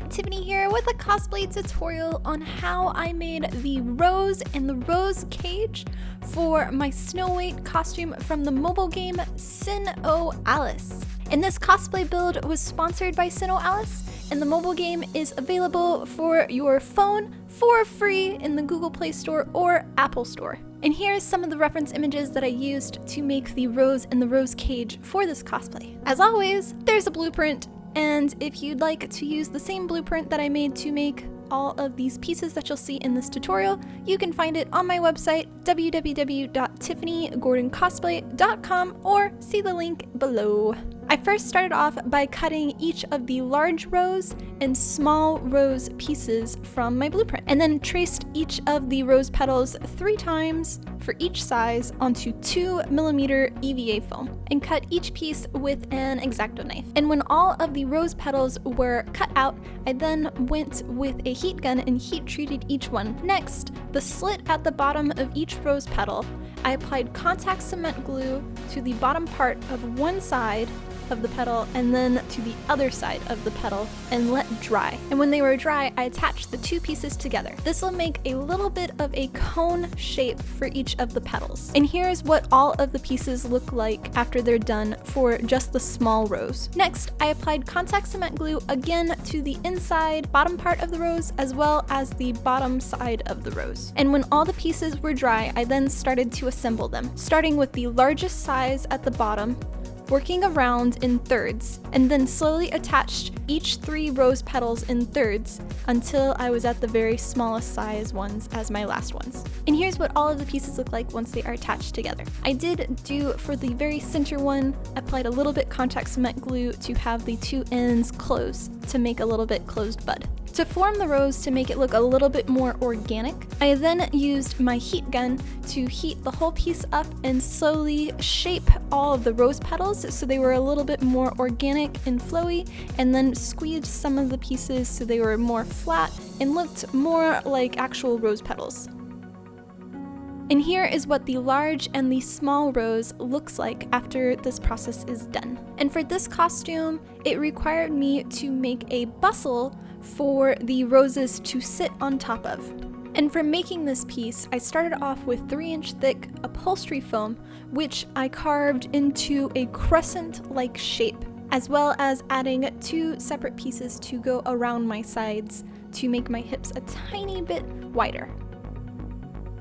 Tiffany here with a cosplay tutorial on how I made the rose and the rose cage for my Snow White costume from the mobile game SinOAlice. And this cosplay build was sponsored by SinOAlice, and the mobile game is available for your phone for free in the Google Play Store or Apple Store. And here's some of the reference images that I used to make the rose and the rose cage for this cosplay. As always, there's a blueprint, and if you'd like to use the same blueprint that I made to make all of these pieces that you'll see in this tutorial, you can find it on my website, www.tiffanygordoncosplay.com, or see the link below. I first started off by cutting each of the large rose and small rose pieces from my blueprint, and then traced each of the rose petals 3 times for each size onto 2mm EVA foam, and cut each piece with an X-Acto knife. And when all of the rose petals were cut out, I then went with a heat gun and heat treated each one. Next, the slit at the bottom of each rose petal, I applied contact cement glue to the bottom part of one side of the petal and then to the other side of the petal and let dry. And when they were dry, I attached the 2 pieces together. This will make a little bit of a cone shape for each of the petals. And here's what all of the pieces look like after they're done for just the small rose. Next, I applied contact cement glue again to the inside bottom part of the rose as well as the bottom side of the rose. And when all the pieces were dry, I then started to assemble them, starting with the largest size at the bottom, working around in thirds, and then slowly attached each 3 rose petals in thirds until I was at the very smallest size ones as my last ones. And here's what all of the pieces look like once they are attached together. I did do, for the very center one, applied a little bit contact cement glue to have the 2 ends close to make a little bit closed bud. To form the rose to make it look a little bit more organic, I then used my heat gun to heat the whole piece up and slowly shape all of the rose petals so they were a little bit more organic and flowy, and then squeezed some of the pieces so they were more flat and looked more like actual rose petals. And here is what the large and the small rose looks like after this process is done. And for this costume, it required me to make a bustle for the roses to sit on top of. And for making this piece, I started off with 3-inch thick upholstery foam, which I carved into a crescent-like shape, as well as adding 2 separate pieces to go around my sides to make my hips a tiny bit wider.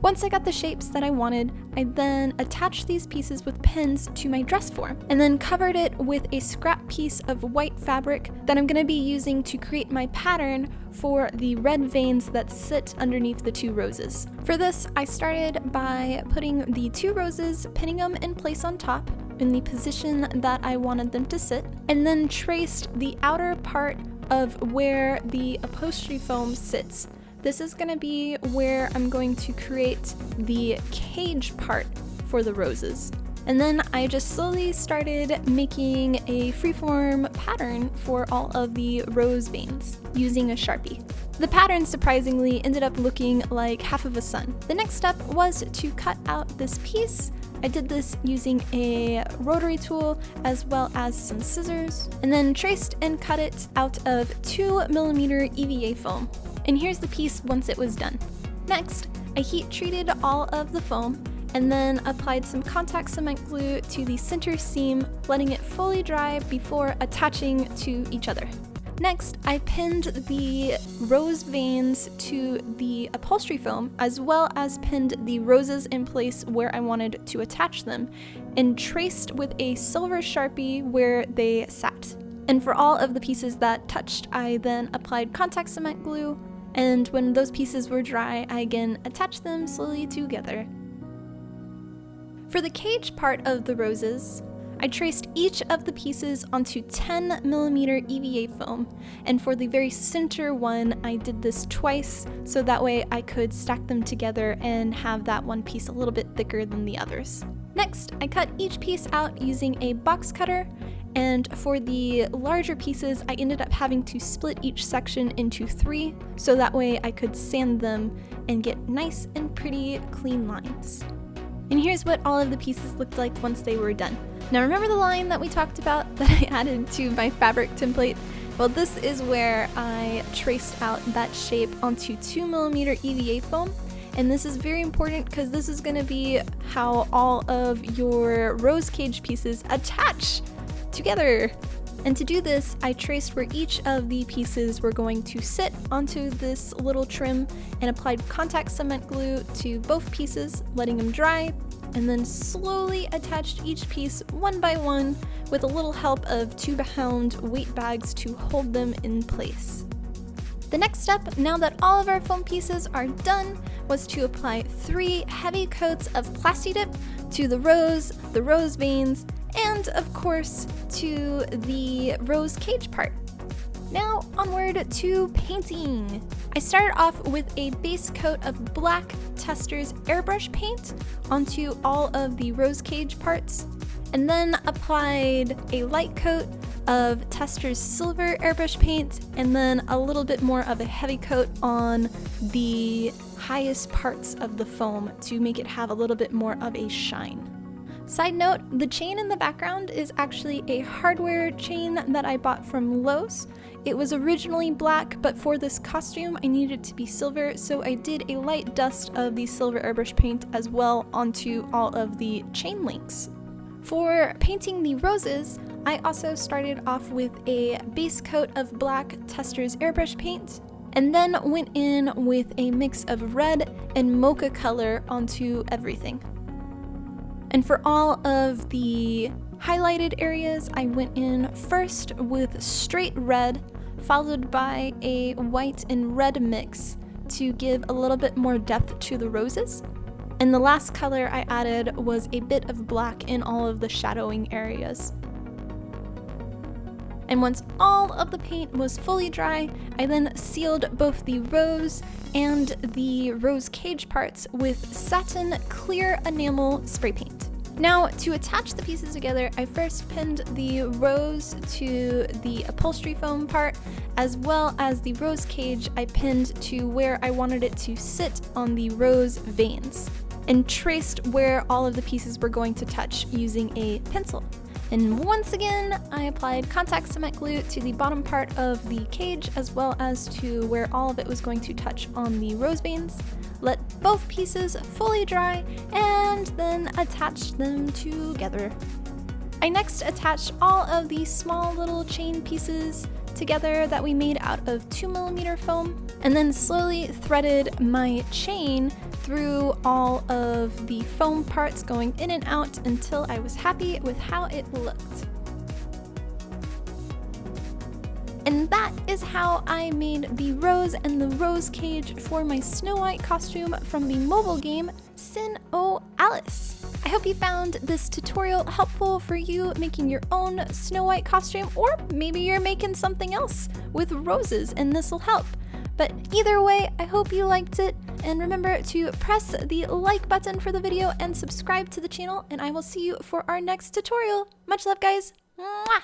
Once I got the shapes that I wanted, I then attached these pieces with pins to my dress form, and then covered it with a scrap piece of white fabric that I'm going to be using to create my pattern for the red veins that sit underneath the 2 roses. For this, I started by putting the 2 roses, pinning them in place on top in the position that I wanted them to sit, and then traced the outer part of where the upholstery foam sits. This is going to be where I'm going to create the cage part for the roses. And then I just slowly started making a freeform pattern for all of the rose veins using a Sharpie. The pattern surprisingly ended up looking like half of a sun. The next step was to cut out this piece. I did this using a rotary tool as well as some scissors, and then traced and cut it out of 2mm EVA foam. And here's the piece once it was done. Next, I heat treated all of the foam and then applied some contact cement glue to the center seam, letting it fully dry before attaching to each other. Next, I pinned the rose veins to the upholstery foam, as well as pinned the roses in place where I wanted to attach them, and traced with a silver Sharpie where they sat. And for all of the pieces that touched, I then applied contact cement glue, and when those pieces were dry, I again attached them slowly together. For the cage part of the roses, I traced each of the pieces onto 10mm EVA foam, and for the very center one, I did this twice, so that way I could stack them together and have that one piece a little bit thicker than the others. Next, I cut each piece out using a box cutter, and for the larger pieces, I ended up having to split each section into 3, so that way I could sand them and get nice and pretty clean lines. And here's what all of the pieces looked like once they were done. Now remember the line that we talked about that I added to my fabric template? Well, this is where I traced out that shape onto 2mm EVA foam. And this is very important because this is going to be how all of your rose cage pieces attach together. And to do this, I traced where each of the pieces were going to sit onto this little trim and applied contact cement glue to both pieces, letting them dry, and then slowly attached each piece one by one with a little help of 2-pound weight bags to hold them in place. The next step, now that all of our foam pieces are done, was to apply 3 heavy coats of Plasti-Dip to the rose veins, and of course to the rose cage part. Now onward to painting. I started off with a base coat of black Testors airbrush paint onto all of the rose cage parts, and then applied a light coat of Testors silver airbrush paint, and then a little bit more of a heavy coat on the highest parts of the foam to make it have a little bit more of a shine. Side note, the chain in the background is actually a hardware chain that I bought from Lowe's. It was originally black, but for this costume I needed it to be silver, so I did a light dust of the silver airbrush paint as well onto all of the chain links. For painting the roses, I also started off with a base coat of black Testors airbrush paint, and then went in with a mix of red and mocha color onto everything. And for all of the highlighted areas, I went in first with straight red, followed by a white and red mix to give a little bit more depth to the roses. And the last color I added was a bit of black in all of the shadowing areas. And once all of the paint was fully dry, I then sealed both the rose and the rose cage parts with satin clear enamel spray paint. Now, to attach the pieces together, I first pinned the rose to the upholstery foam part, as well as the rose cage I pinned to where I wanted it to sit on the rose veins, and traced where all of the pieces were going to touch using a pencil. And once again, I applied contact cement glue to the bottom part of the cage, as well as to where all of it was going to touch on the rose veins. Let both pieces fully dry, and then attach them together. I next attached all of the small little chain pieces together that we made out of 2mm foam, and then slowly threaded my chain through all of the foam parts, going in and out until I was happy with how it looked. And that is how I made the rose and the rose cage for my Snow White costume from the mobile game Sin O Alice. I hope you found this tutorial helpful for you making your own Snow White costume, or maybe you're making something else with roses and this will help. But either way, I hope you liked it, and remember to press the like button for the video and subscribe to the channel, and I will see you for our next tutorial. Much love, guys. Mwah!